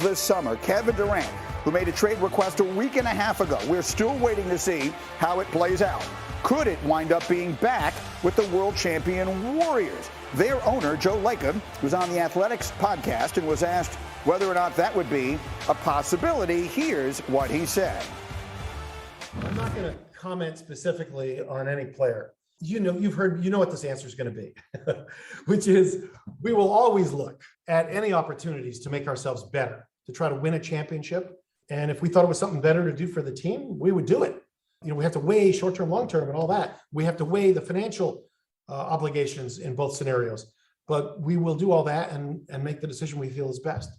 this summer. Kevin Durant, who made a trade request a week and a half ago. We're still waiting to see how it plays out. Could it wind up being back with the world champion Warriors? Their owner, Joe Lacob, was on the Athletics podcast and was asked whether or not that would be a possibility. Here's what he said. I'm not going to comment specifically on any player. You know what this answer is going to be, which is we will always look at any opportunities to make ourselves better, to try to win a championship. And if we thought it was something better to do for the team, we would do it. We have to weigh short-term, long-term and all that. We have to weigh the financial obligations in both scenarios, but we will do all that and make the decision we feel is best.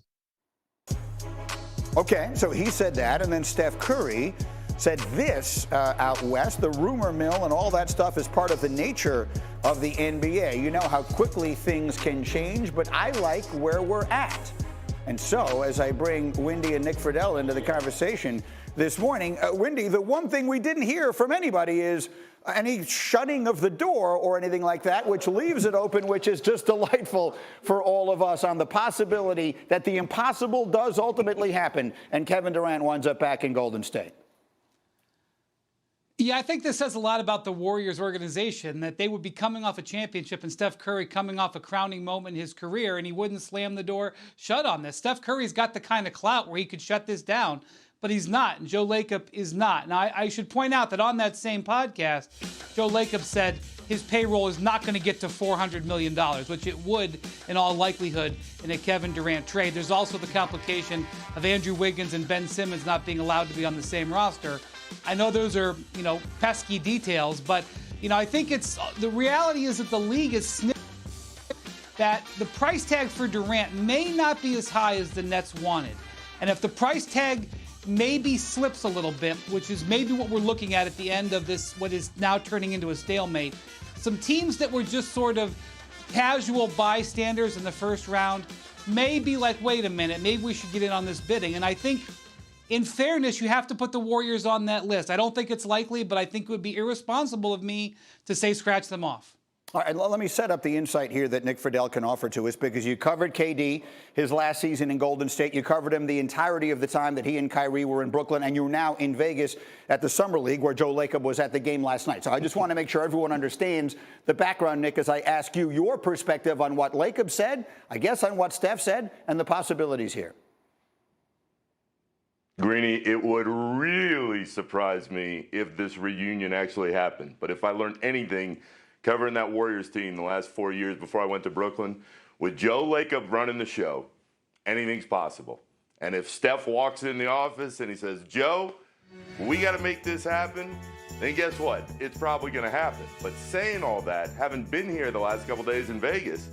Okay, so he said that, and then Steph Curry said this out west. The rumor mill and all that stuff is part of the nature of the NBA. You know how quickly things can change, but I like where we're at. And so, as I bring Windy and Nick Friedel into the conversation this morning, Windy, the one thing we didn't hear from anybody is any shutting of the door or anything like that, which leaves it open, which is just delightful for all of us, on the possibility that the impossible does ultimately happen and Kevin Durant winds up back in Golden State. Yeah, I think this says a lot about the Warriors organization, that they would be coming off a championship and Steph Curry coming off a crowning moment in his career, and he wouldn't slam the door shut on this. Steph Curry's got the kind of clout where he could shut this down, but he's not, and Joe Lacob is not. Now, I should point out that on that same podcast, Joe Lacob said his payroll is not going to get to $400 million, which it would in all likelihood in a Kevin Durant trade. There's also the complication of Andrew Wiggins and Ben Simmons not being allowed to be on the same roster. I know those are, pesky details, but, I think the reality is that the league is sniffing that the price tag for Durant may not be as high as the Nets wanted. And if the price tag maybe slips a little bit, which is maybe what we're looking at the end of this, what is now turning into a stalemate, some teams that were just sort of casual bystanders in the first round may be like, wait a minute, maybe we should get in on this bidding. And I think, in fairness, you have to put the Warriors on that list. I don't think it's likely, but I think it would be irresponsible of me to say scratch them off. All right, let me set up the insight here that Nick Friedel can offer to us, because you covered KD his last season in Golden State. You covered him the entirety of the time that he and Kyrie were in Brooklyn, and you're now in Vegas at the Summer League, where Joe Lacob was at the game last night. So I just want to make sure everyone understands the background, Nick, as I ask you your perspective on what Lacob said, I guess on what Steph said, and the possibilities here. Greeny, it would really surprise me if this reunion actually happened. But if I learned anything covering that Warriors team the last 4 years before I went to Brooklyn, with Joe Lacob running the show, anything's possible. And if Steph walks in the office and he says, Joe, we got to make this happen, then guess what? It's probably going to happen. But saying all that, having been here the last couple days in Vegas,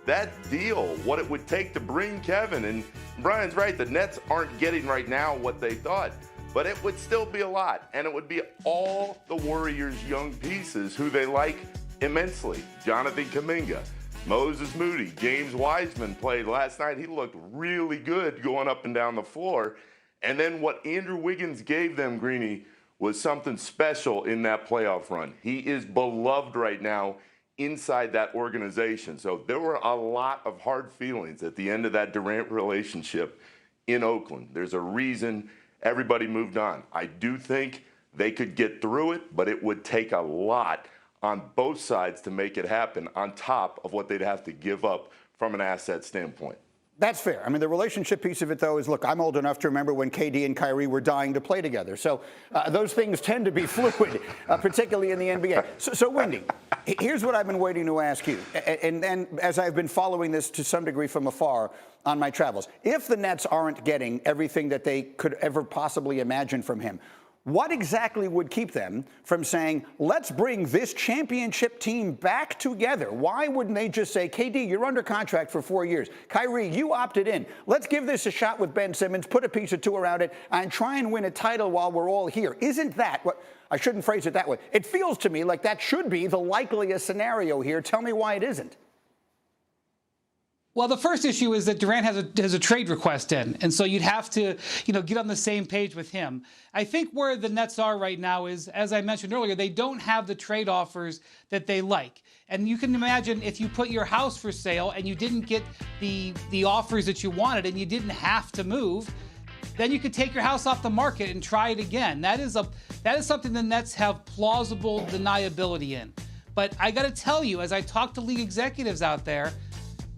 that deal, what it would take to bring Kevin, and Brian's right, the Nets aren't getting right now what they thought, but it would still be a lot, and it would be all the Warriors' young pieces who they like immensely. Jonathan Kuminga, Moses Moody, James Wiseman played last night. He looked really good going up and down the floor. And then what Andrew Wiggins gave them, Greeny, was something special in that playoff run. He is beloved right now inside that organization. So there were a lot of hard feelings at the end of that Durant relationship in Oakland. There's a reason everybody moved on. I do think they could get through it, but it would take a lot on both sides to make it happen, on top of what they'd have to give up from an asset standpoint. That's fair. I mean, the relationship piece of it, though, is, look, I'm old enough to remember when KD and Kyrie were dying to play together. So those things tend to be fluid, particularly in the NBA. So, Windy, here's what I've been waiting to ask you. And then, as I've been following this to some degree from afar on my travels, if the Nets aren't getting everything that they could ever possibly imagine from him, what exactly would keep them from saying, let's bring this championship team back together? Why wouldn't they just say, KD, you're under contract for 4 years. Kyrie, you opted in. Let's give this a shot with Ben Simmons, put a piece or two around it, and try and win a title while we're all here. Isn't that what? I shouldn't phrase it that way. It feels to me like that should be the likeliest scenario here. Tell me why it isn't. Well, the first issue is that Durant has a trade request in, and so you'd have to, get on the same page with him. I think where the Nets are right now is, as I mentioned earlier, they don't have the trade offers that they like. And you can imagine if you put your house for sale and you didn't get the offers that you wanted and you didn't have to move, then you could take your house off the market and try it again. That is something the Nets have plausible deniability in. But I got to tell you, as I talk to league executives out there,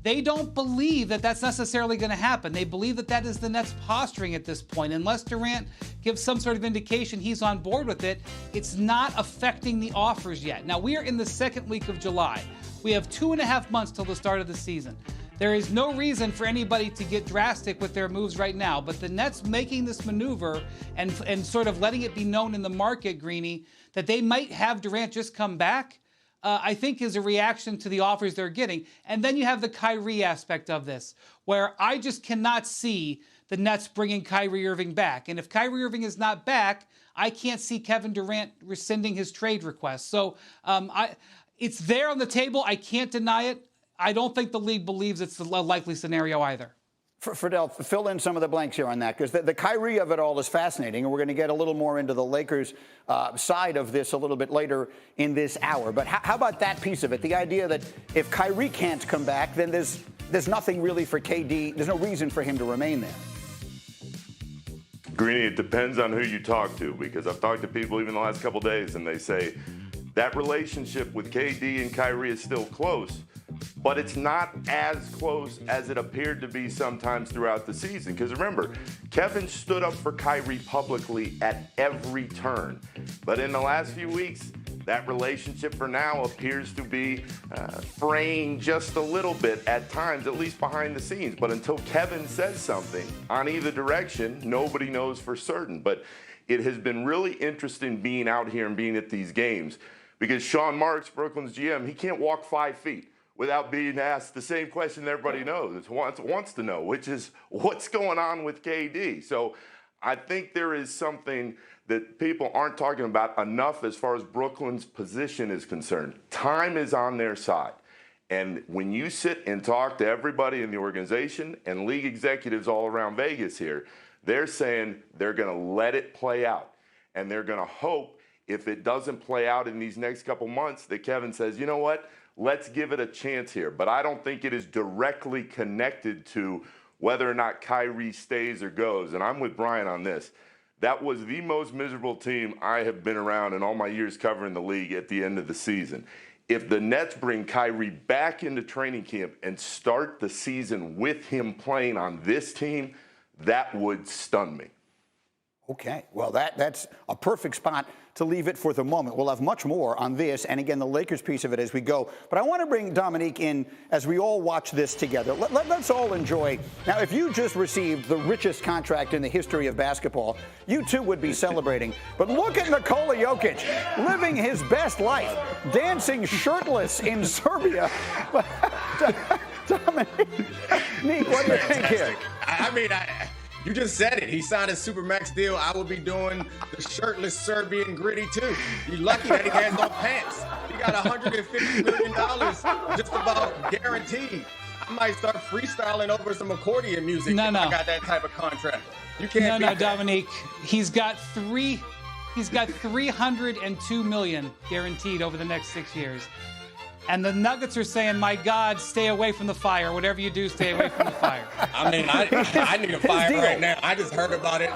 they don't believe that that's necessarily going to happen. They believe that that is the Nets posturing at this point. Unless Durant gives some sort of indication he's on board with it, it's not affecting the offers yet. Now, we are in the second week of July. We have 2.5 months till the start of the season. There is no reason for anybody to get drastic with their moves right now, but the Nets making this maneuver and sort of letting it be known in the market, Greeny, that they might have Durant just come back, I think is a reaction to the offers they're getting. And then you have the Kyrie aspect of this, where I just cannot see the Nets bringing Kyrie Irving back. And if Kyrie Irving is not back, I can't see Kevin Durant rescinding his trade request. So it's there on the table. I can't deny it. I don't think the league believes it's a likely scenario either. Fidel, fill in some of the blanks here on that, because the Kyrie of it all is fascinating, and we're going to get a little more into the Lakers' side of this a little bit later in this hour. But how about that piece of it? The idea that if Kyrie can't come back, then there's nothing really for KD. There's no reason for him to remain there. Greeny, it depends on who you talk to, because I've talked to people even the last couple days, and they say that relationship with KD and Kyrie is still close, but it's not as close as it appeared to be sometimes throughout the season. Because remember, Kevin stood up for Kyrie publicly at every turn. But in the last few weeks, that relationship for now appears to be fraying just a little bit at times, at least behind the scenes. But until Kevin says something on either direction, nobody knows for certain. But it has been really interesting being out here and being at these games, because Sean Marks, Brooklyn's GM, he can't walk 5 feet without being asked the same question everybody wants to know, which is what's going on with KD. So I think there is something that people aren't talking about enough as far as Brooklyn's position is concerned. Time is on their side. And when you sit and talk to everybody in the organization and league executives all around Vegas here, they're saying they're going to let it play out. And they're going to hope if it doesn't play out in these next couple months that Kevin says, you know what? Let's give it a chance here. But I don't think it is directly connected to whether or not Kyrie stays or goes. And I'm with Brian on this. That was the most miserable team I have been around in all my years covering the league at the end of the season. If the Nets bring Kyrie back into training camp and start the season with him playing on this team, that would stun me. Okay, well, that's a perfect spot to leave it for the moment. We'll have much more on this, and again, the Lakers piece of it as we go. But I want to bring Dominique in as we all watch this together. Let's all enjoy. Now, if you just received the richest contract in the history of basketball, you too would be celebrating. But look at Nikola Jokic living his best life, dancing shirtless in Serbia. Dominique, what do you think here? I mean, you just said it. He signed a Supermax deal. I will be doing the shirtless Serbian gritty too. You're lucky that he has no pants. He got $150 million just about guaranteed. I might start freestyling over some accordion music if I got that type of contract. You can't. No, Dominique. He's got $302 million guaranteed over the next 6 years. And the Nuggets are saying, my God, stay away from the fire. Whatever you do, stay away from the fire. I mean, I need a fire right now. I just heard about it.